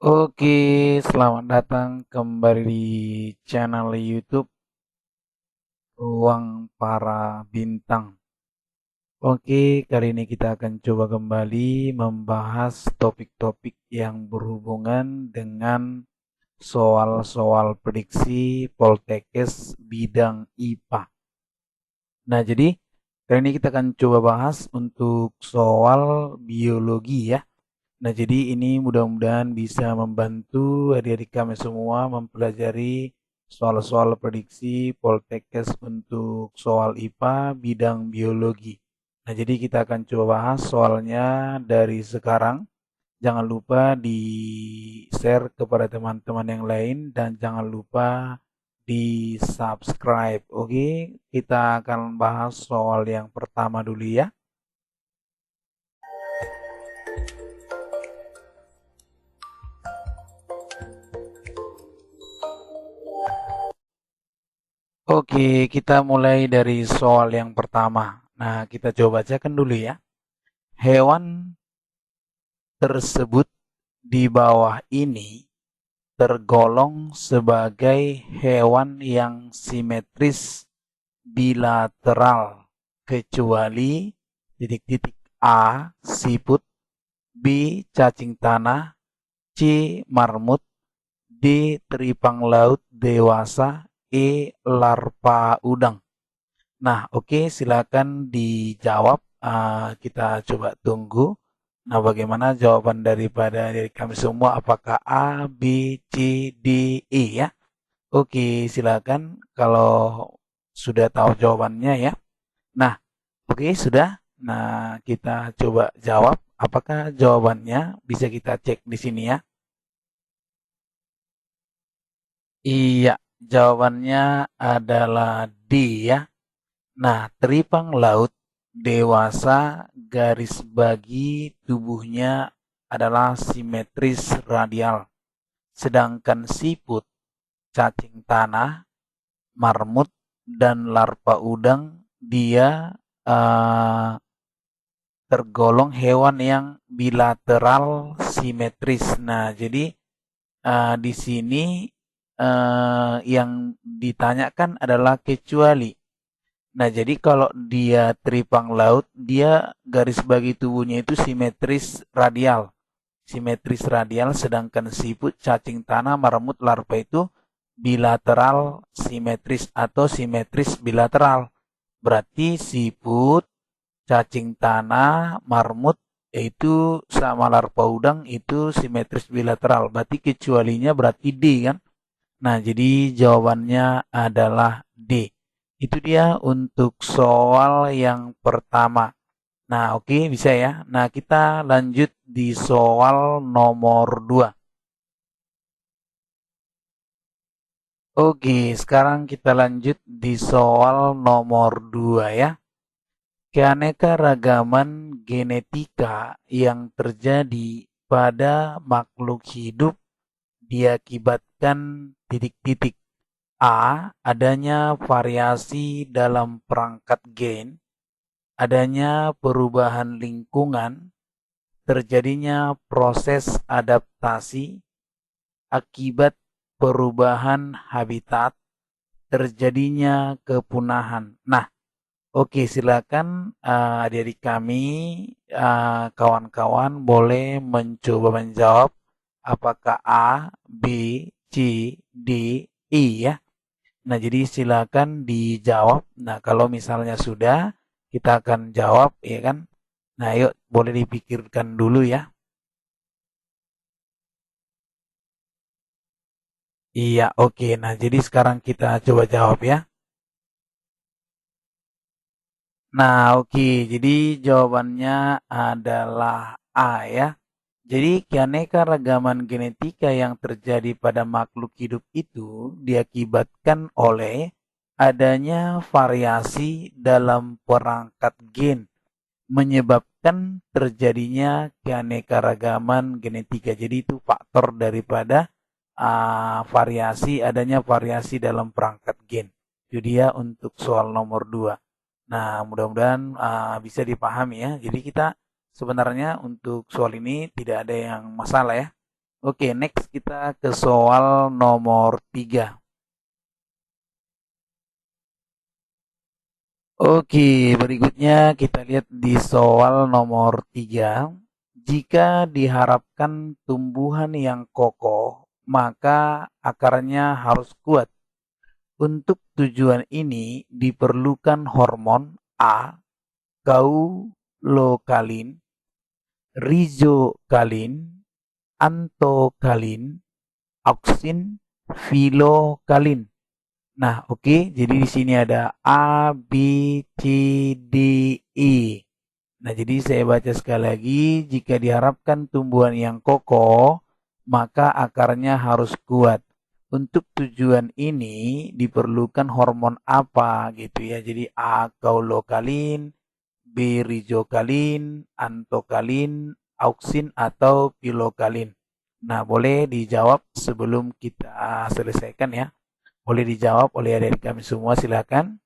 Oke, selamat datang kembali di channel YouTube Ruang Para Bintang. Oke, kali ini kita akan coba kembali membahas topik-topik yang berhubungan dengan soal-soal prediksi Poltekkes bidang IPA. Nah, jadi kali ini kita akan coba bahas untuk soal biologi ya. Nah, jadi ini mudah-mudahan bisa membantu adik-adik kami semua mempelajari soal-soal prediksi Poltekkes untuk soal IPA bidang biologi. Nah, jadi kita akan coba bahas soalnya dari sekarang. Jangan lupa di-share kepada teman-teman yang lain dan jangan lupa di-subscribe. Oke, kita akan bahas soal yang pertama dulu ya. Oke, kita mulai dari soal yang pertama. Nah, kita coba bacakan dulu ya. Hewan tersebut di bawah ini tergolong sebagai hewan yang simetris bilateral kecuali titik-titik A. Siput, B. Cacing tanah, C. Marmut, D. Teripang laut dewasa, E. Larva udang. Nah, oke, silakan dijawab. Kita coba tunggu. Nah, bagaimana jawaban daripada dari kami semua? Apakah A, B, C, D, E ya? Oke, silakan kalau sudah tahu jawabannya ya. Nah, oke, sudah. Nah, kita coba jawab. Apakah jawabannya bisa kita cek di sini ya? Iya, jawabannya adalah D ya. Nah, teripang laut dewasa garis bagi tubuhnya adalah simetris radial. Sedangkan siput, cacing tanah, marmut, dan larva udang dia eh, tergolong hewan yang bilateral simetris. Nah, jadi di sini yang ditanyakan adalah kecuali. Nah, jadi kalau dia teripang laut, dia garis bagi tubuhnya itu simetris radial. Simetris radial, sedangkan siput, cacing tanah, marmut, larva itu bilateral simetris atau simetris bilateral. Berarti siput, cacing tanah, marmut, yaitu sama larva udang itu simetris bilateral. Berarti kecualinya berarti D kan? Nah, jadi jawabannya adalah D. Itu dia untuk soal yang pertama. Nah, oke, bisa ya. Nah, kita lanjut di soal nomor 2. Oke, sekarang kita lanjut di soal nomor 2 ya. Keanekaragaman genetika yang terjadi pada makhluk hidup diakibatkan titik-titik. A. Adanya variasi dalam perangkat gen, adanya perubahan lingkungan, terjadinya proses adaptasi akibat perubahan habitat, terjadinya kepunahan. Nah, oke, silakan adik-adik kami, kawan-kawan boleh mencoba menjawab apakah A, B, C, D, E ya. Nah, jadi silakan dijawab. Nah, kalau misalnya sudah, kita akan jawab, ya kan? Nah, yuk boleh dipikirkan dulu ya. Iya, oke. Nah, jadi sekarang kita coba jawab ya. Nah, oke. Jadi jawabannya adalah A ya. Jadi keanekaragaman genetika yang terjadi pada makhluk hidup itu diakibatkan oleh adanya variasi dalam perangkat gen menyebabkan terjadinya keanekaragaman genetika. Jadi itu faktor daripada variasi adanya variasi dalam perangkat gen. Itu dia untuk soal nomor 2. Nah, mudah-mudahan bisa dipahami ya. Jadi kita sebenarnya untuk soal ini tidak ada yang masalah ya. Oke, next kita ke soal nomor 3. Oke, berikutnya kita lihat di soal nomor 3. Jika diharapkan tumbuhan yang kokoh, maka akarnya harus kuat. Untuk tujuan ini diperlukan hormon A. Kaulokalin, rizokalin, antokalin, auksin, filokalin. Nah, oke, jadi di sini ada A, B, C, D, E. Nah, jadi saya baca sekali lagi, jika diharapkan tumbuhan yang kokoh, maka akarnya harus kuat. Untuk tujuan ini diperlukan hormon apa gitu ya. Jadi A kaulokalin, B rizokalin, antokalin, auksin atau pilokalin. Nah, boleh dijawab sebelum kita selesaikan ya. Boleh dijawab oleh adik kami semua, silakan.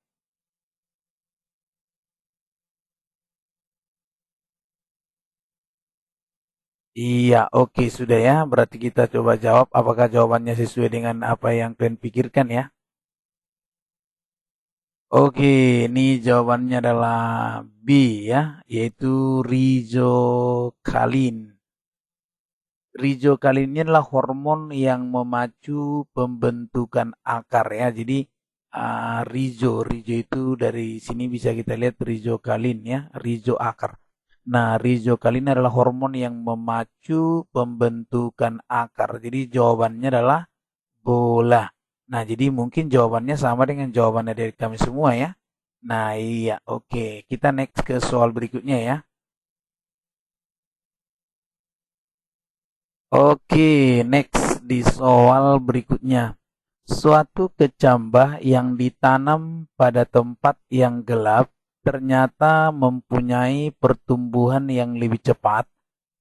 Iya, oke sudah ya. Berarti kita coba jawab apakah jawabannya sesuai dengan apa yang kalian pikirkan ya. Oke, ini jawabannya adalah B ya, yaitu rizokalin. Rizokalin ini adalah hormon yang memacu pembentukan akar ya. Jadi rizo itu dari sini bisa kita lihat rizokalin ya, rizo akar. Nah, rizokalin adalah hormon yang memacu pembentukan akar. Jadi jawabannya adalah bola. Nah, jadi mungkin jawabannya sama dengan jawabannya dari kami semua ya. Nah, iya, oke. Kita next ke soal berikutnya ya. Oke, next di soal berikutnya. Suatu kecambah yang ditanam pada tempat yang gelap ternyata mempunyai pertumbuhan yang lebih cepat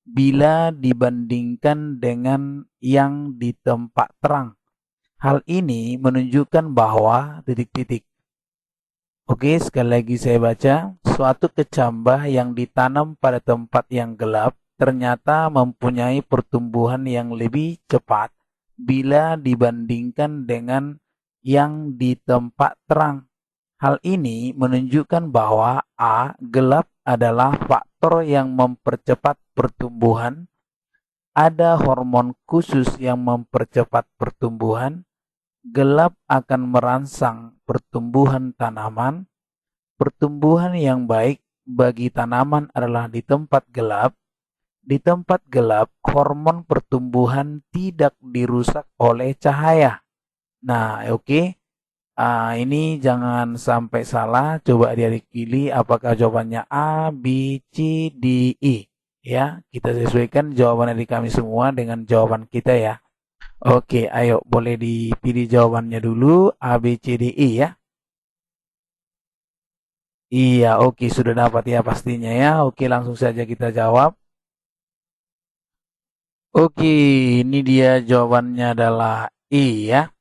bila dibandingkan dengan yang di tempat terang. Hal ini menunjukkan bahwa titik-titik. Oke, sekali lagi saya baca. Suatu kecambah yang ditanam pada tempat yang gelap ternyata mempunyai pertumbuhan yang lebih cepat bila dibandingkan dengan yang di tempat terang. Hal ini menunjukkan bahwa A. Gelap adalah faktor yang mempercepat pertumbuhan. Ada hormon khusus yang mempercepat pertumbuhan. Gelap akan merangsang pertumbuhan tanaman. Pertumbuhan yang baik bagi tanaman adalah di tempat gelap. Di tempat gelap, hormon pertumbuhan tidak dirusak oleh cahaya. Nah, oke. Ini jangan sampai salah. Coba adik-adik pilih apakah jawabannya A, B, C, D, E. Ya, kita sesuaikan jawaban dari kami semua dengan jawaban kita ya. Oke, ayo boleh dipilih jawabannya dulu A, B, C, D, E ya. Iya, oke sudah dapat ya pastinya ya. Oke, langsung saja kita jawab. Oke, ini dia jawabannya adalah E ya.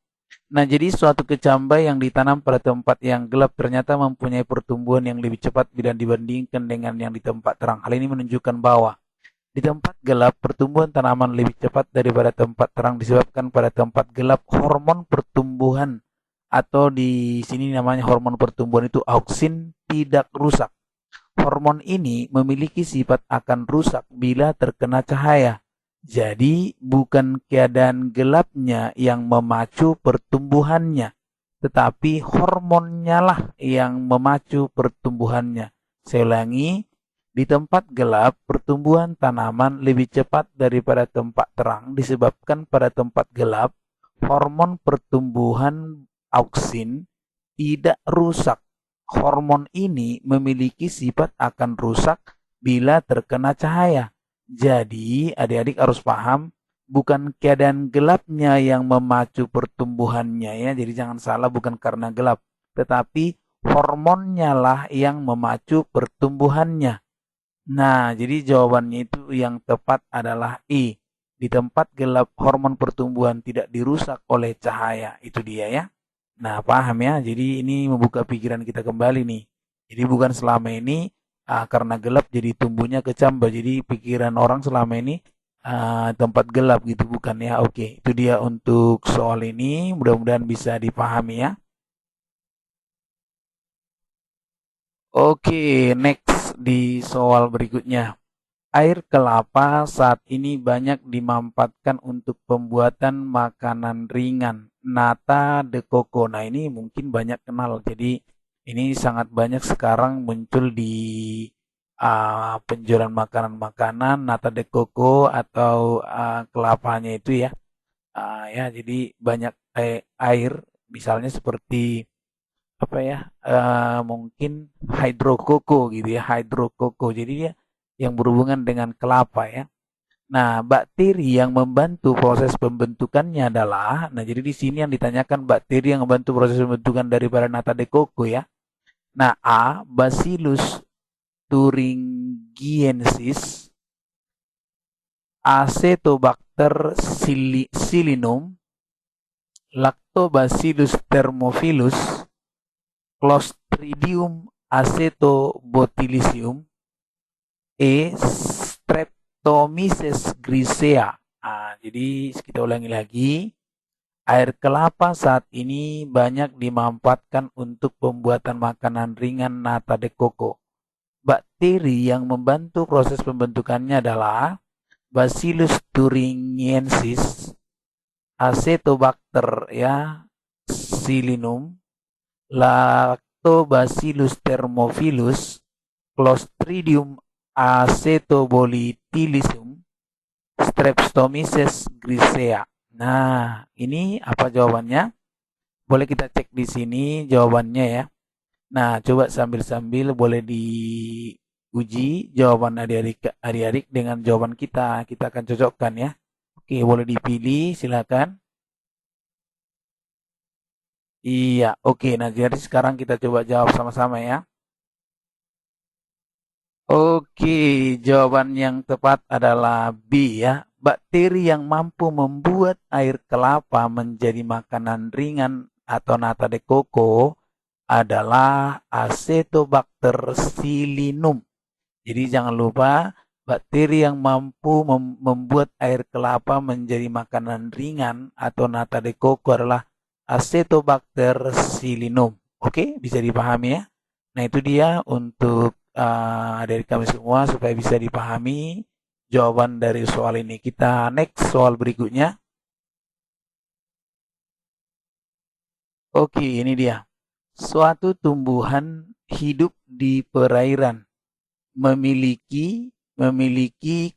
Nah, jadi suatu kecambah yang ditanam pada tempat yang gelap ternyata mempunyai pertumbuhan yang lebih cepat bila dibandingkan dengan yang di tempat terang. Hal ini menunjukkan bahwa di tempat gelap pertumbuhan tanaman lebih cepat daripada tempat terang disebabkan pada tempat gelap hormon pertumbuhan atau di sini namanya hormon pertumbuhan itu auksin tidak rusak. Hormon ini memiliki sifat akan rusak bila terkena cahaya. Jadi bukan keadaan gelapnya yang memacu pertumbuhannya, tetapi hormonnya lah yang memacu pertumbuhannya. Saya ulangi, di tempat gelap pertumbuhan tanaman lebih cepat daripada tempat terang disebabkan pada tempat gelap hormon pertumbuhan auksin tidak rusak. Hormon ini memiliki sifat akan rusak bila terkena cahaya. Jadi, adik-adik harus paham, bukan keadaan gelapnya yang memacu pertumbuhannya ya. Jadi jangan salah, bukan karena gelap, tetapi hormonnya lah yang memacu pertumbuhannya. Nah, jadi jawabannya itu yang tepat adalah E. Di tempat gelap hormon pertumbuhan tidak dirusak oleh cahaya. Itu dia ya. Nah, paham ya? Jadi ini membuka pikiran kita kembali nih. Jadi bukan selama ini karena gelap jadi tumbuhnya kecambah. Jadi pikiran orang selama ini tempat gelap gitu, bukan ya? Oke, itu dia untuk soal ini. Mudah-mudahan bisa dipahami ya. Oke, next di soal berikutnya. Air kelapa saat ini banyak dimanfaatkan untuk pembuatan makanan ringan. Nata de coco. Nah, ini mungkin banyak kenal. Jadi, ini sangat banyak sekarang muncul di penjualan makanan-makanan nata de coco atau kelapanya itu ya. Ya, jadi banyak air, misalnya seperti apa ya, mungkin hydrokoko gitu ya, hydrokoko. Jadi dia yang berhubungan dengan kelapa ya. Nah, bakteri yang membantu proses pembentukannya adalah, nah jadi di sini yang ditanyakan bakteri yang membantu proses pembentukan daripada nata de coco ya. Nah, A. Bacillus thuringiensis, Acetobacter silinum, Lactobacillus thermophilus, Clostridium acetobotulinum, Streptomyces grisea. Jadi kita ulangi lagi. Air kelapa saat ini banyak dimanfaatkan untuk pembuatan makanan ringan nata de coco. Bakteri yang membantu proses pembentukannya adalah Bacillus thuringiensis, Acetobacter ya, silinum, Lactobacillus thermophilus, Clostridium acetobotulinum, Streptomyces grisea. Nah, ini apa jawabannya? Boleh kita cek di sini jawabannya ya. Nah, coba sambil-sambil boleh diuji jawaban adik-adik dengan jawaban kita. Kita akan cocokkan ya. Oke, boleh dipilih, silakan. Iya, oke. Nah, jadi sekarang kita coba jawab sama-sama ya. Oke, jawaban yang tepat adalah B ya. Bakteri yang mampu membuat air kelapa menjadi makanan ringan atau nata de coco adalah Acetobacter silinum. Jadi jangan lupa bakteri yang mampu membuat air kelapa menjadi makanan ringan atau nata de coco adalah Acetobacter silinum. Oke, bisa dipahami ya. Nah, itu dia untuk dari kami semua supaya bisa dipahami jawaban dari soal ini. Kita next soal berikutnya. Oke, ini dia. Suatu tumbuhan hidup di perairan memiliki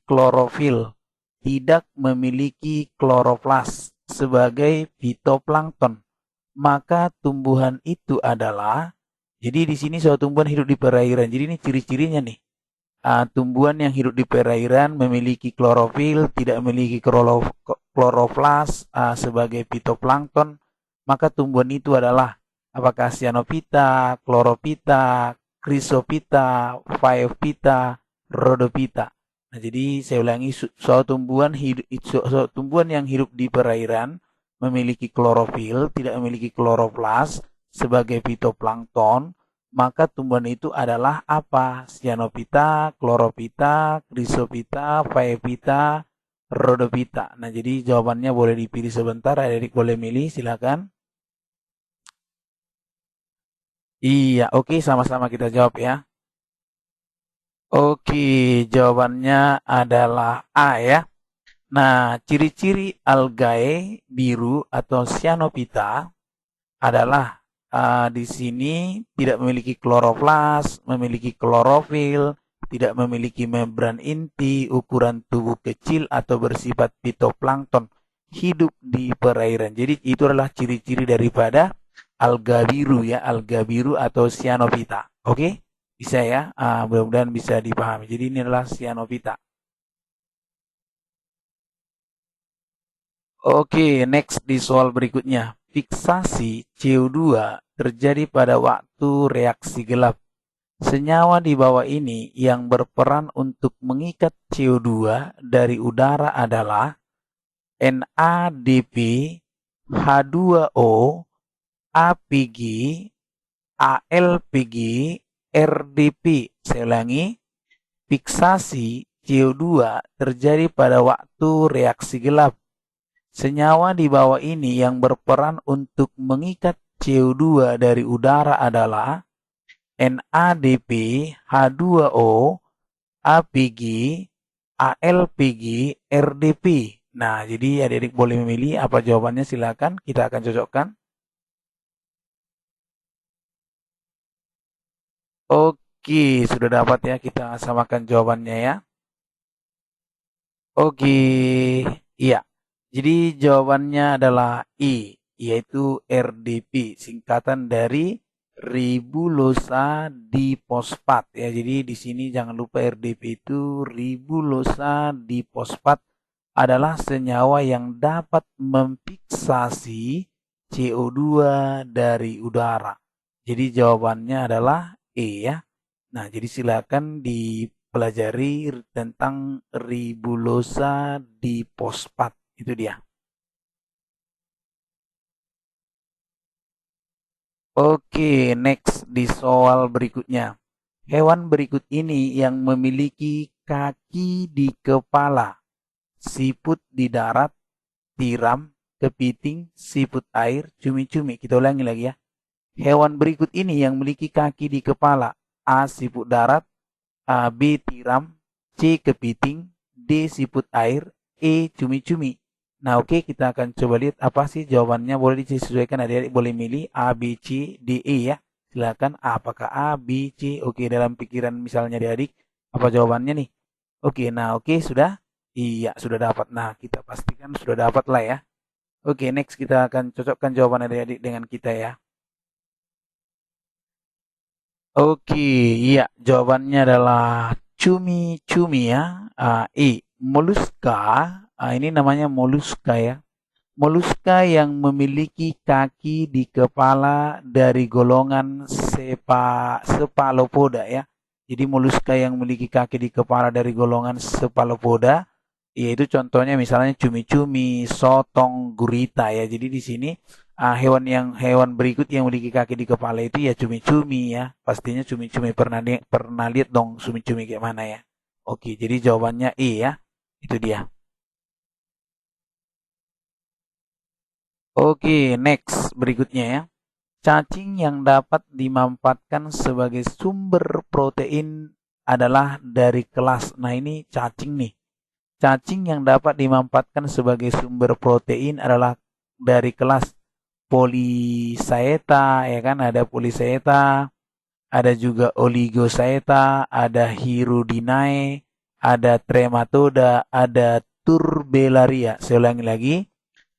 klorofil, tidak memiliki kloroflas sebagai fitoplankton. Maka tumbuhan itu adalah, jadi di sini suatu tumbuhan hidup di perairan. Jadi ini ciri-cirinya nih. Tumbuhan yang hidup di perairan memiliki klorofil, tidak memiliki kloroflas sebagai fitoplankton, maka tumbuhan itu adalah apakah cyanophyta, chlorophyta, chrysophyta, phaeophyta, rhodophyta. Nah, jadi saya ulangi, suatu tumbuhan yang hidup di perairan memiliki klorofil, tidak memiliki kloroflas sebagai fitoplankton, maka tumbuhan itu adalah apa? Cyanophyta, chlorophyta, chrysophyta, phaeophyta, rhodophyta. Nah, jadi jawabannya boleh dipilih sebentar, adik boleh milih, silakan. Iya, oke, sama-sama kita jawab ya. Oke, jawabannya adalah A ya. Nah, ciri-ciri algae biru atau cyanophyta adalah di sini tidak memiliki kloroflas, memiliki klorofil, tidak memiliki membran inti, ukuran tubuh kecil atau bersifat fitoplankton, hidup di perairan. Jadi itu adalah ciri-ciri daripada alga biru ya, alga biru atau cyanophyta. Oke? Bisa ya? Mudah-mudahan bisa dipahami. Jadi ini adalah cyanophyta. Oke, next di soal berikutnya. Fiksasi CO2 terjadi pada waktu reaksi gelap. Senyawa di bawah ini yang berperan untuk mengikat CO2 dari udara adalah NADP, H2O, APG, ALPG, RDP. Saya ulangi, fiksasi CO2 terjadi pada waktu reaksi gelap. Senyawa di bawah ini yang berperan untuk mengikat CO2 dari udara adalah NADP, H2O, APG, ALPG, RDP. Nah, jadi adik-adik boleh memilih apa jawabannya, silakan. Kita akan cocokkan. Oke, sudah dapat ya, kita samakan jawabannya ya. Oke, iya. Jadi jawabannya adalah I, yaitu RDP, singkatan dari ribulosa diposfat ya. Jadi di sini jangan lupa RDP itu ribulosa diposfat adalah senyawa yang dapat memfiksasi CO2 dari udara. Jadi jawabannya adalah E ya. Nah, jadi silakan dipelajari tentang ribulosa diposfat. Itu dia. Oke, next di soal berikutnya. Hewan berikut ini yang memiliki kaki di kepala, siput di darat, tiram, kepiting, siput air, cumi-cumi. Kita ulangi lagi ya. Hewan berikut ini yang memiliki kaki di kepala, A. Siput darat, A. B. Tiram, C. Kepiting, D. Siput air, E. Cumi-cumi. Nah, oke, kita akan coba lihat apa sih jawabannya. Boleh disesuaikan, adik-adik boleh milih A, B, C, D, E ya. Silakan, apakah A, B, C? Oke, dalam pikiran misalnya adik-adik, apa jawabannya nih? Oke, nah oke, sudah? Iya, sudah dapat. Nah, kita pastikan sudah dapat lah ya. Oke, next kita akan cocokkan jawaban adik-adik dengan kita ya. Oke, iya, jawabannya adalah cumi-cumi ya. Moluska. Ini namanya moluska ya. Moluska yang memiliki kaki di kepala dari golongan Cephalopoda ya. Jadi moluska yang memiliki kaki di kepala dari golongan Cephalopoda, yaitu contohnya misalnya cumi-cumi, sotong, gurita ya. Jadi di sini hewan berikut yang memiliki kaki di kepala itu ya cumi-cumi ya. Pastinya cumi-cumi pernah lihat dong cumi-cumi kayak mana ya. Oke, jadi jawabannya E ya. Itu dia. Oke, next berikutnya ya. Cacing yang dapat dimanfaatkan sebagai sumber protein adalah dari kelas. Nah, ini cacing nih. Cacing yang dapat dimanfaatkan sebagai sumber protein adalah dari kelas Polychaeta, ya kan? Ada Polychaeta, ada juga Oligochaeta, ada Hirudinae, ada Trematoda, ada Turbellaria. Saya ulangi lagi.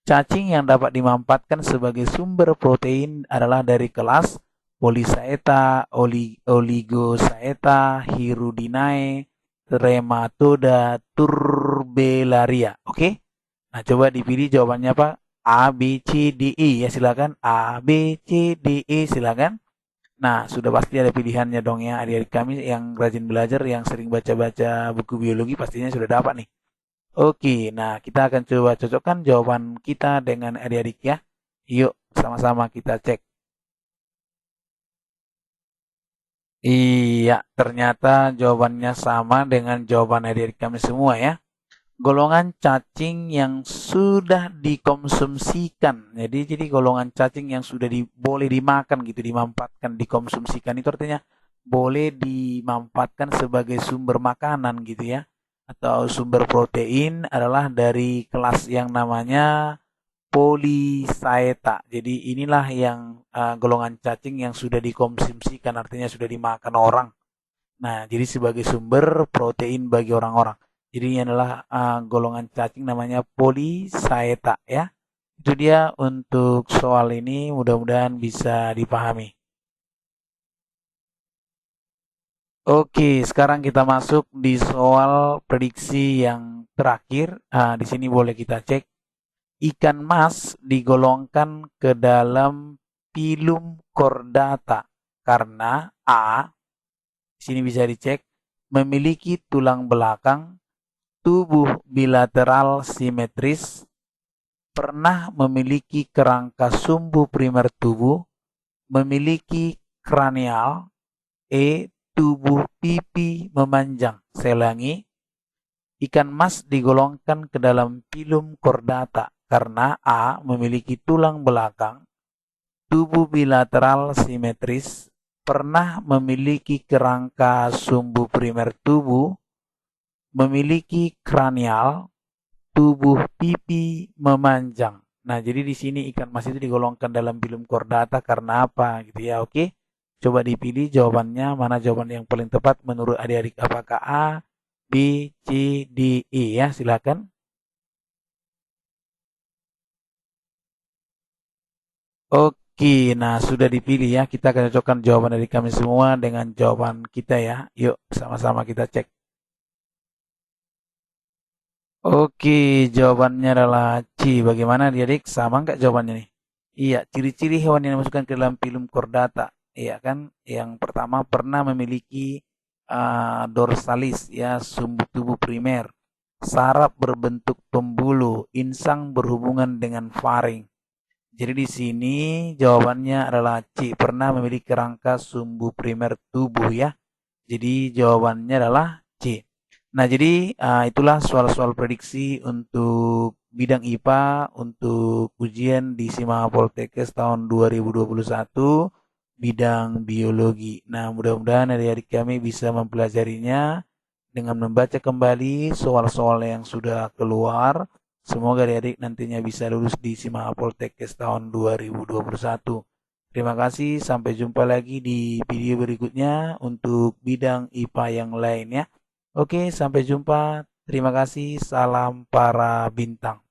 Cacing yang dapat dimanfaatkan sebagai sumber protein adalah dari kelas Polychaeta, Oligochaeta, Hirudinae, Trematoda, Turbellaria. Oke? Nah, coba dipilih jawabannya apa? A, B, C, D, E. Ya, silakan. A, B, C, D, E, silakan. Nah, sudah pasti ada pilihannya dong ya. Adik-adik kami yang rajin belajar, yang sering baca-baca buku biologi pastinya sudah dapat nih. Oke, nah kita akan coba cocokkan jawaban kita dengan adik-adik ya. Yuk, sama-sama kita cek. Iya, ternyata jawabannya sama dengan jawaban adik-adik kami semua ya. Golongan cacing yang sudah dikonsumsikan. Jadi golongan cacing yang sudah boleh dimakan gitu, dimanfaatkan, dikonsumsikan itu artinya boleh dimanfaatkan sebagai sumber makanan gitu ya. Atau sumber protein adalah dari kelas yang namanya Polychaeta. Jadi inilah yang golongan cacing yang sudah dikonsumsikan, artinya sudah dimakan orang. Nah, jadi sebagai sumber protein bagi orang-orang. Jadi ini adalah golongan cacing namanya Polychaeta ya. Itu dia untuk soal ini, mudah-mudahan bisa dipahami. Oke, sekarang kita masuk di soal prediksi yang terakhir. Di sini boleh kita cek. Ikan mas digolongkan ke dalam filum chordata karena A, di sini bisa dicek, memiliki tulang belakang, tubuh bilateral simetris, pernah memiliki kerangka sumbu primer tubuh, memiliki kranial, tubuh pipi memanjang. Saya ulangi, Ikan mas digolongkan ke dalam filum kordata karena A. memiliki tulang belakang, tubuh bilateral simetris, pernah memiliki kerangka sumbu primer tubuh, memiliki kranial, tubuh pipi memanjang. Nah, jadi di sini ikan mas itu digolongkan dalam filum kordata karena apa gitu ya. Oke. Coba dipilih jawabannya, mana jawaban yang paling tepat menurut adik-adik, apakah A, B, C, D, E ya, silakan. Oke, nah sudah dipilih ya. Kita akan cocokkan jawaban dari kami semua dengan jawaban kita ya. Yuk, sama-sama kita cek. Oke, jawabannya adalah C. Bagaimana adik-adik? Sama nggak jawabannya nih? Iya, ciri-ciri hewan yang dimasukkan ke dalam film kordata. Iya kan? Yang pertama pernah memiliki dorsalis ya, sumbu tubuh primer. Saraf berbentuk pembuluh, insang berhubungan dengan faring. Jadi di sini jawabannya adalah C, pernah memiliki kerangka sumbu primer tubuh ya. Jadi jawabannya adalah C. Nah, jadi itulah soal-soal prediksi untuk bidang IPA untuk ujian di SIMA Poltekkes tahun 2021 bidang biologi. Nah, mudah-mudahan adik-adik kami bisa mempelajarinya dengan membaca kembali soal-soal yang sudah keluar. Semoga adik-adik nantinya bisa lulus di SIMA Poltekkes tahun 2021. Terima kasih, sampai jumpa lagi di video berikutnya untuk bidang IPA yang lain ya. Oke, sampai jumpa. Terima kasih. Salam para bintang.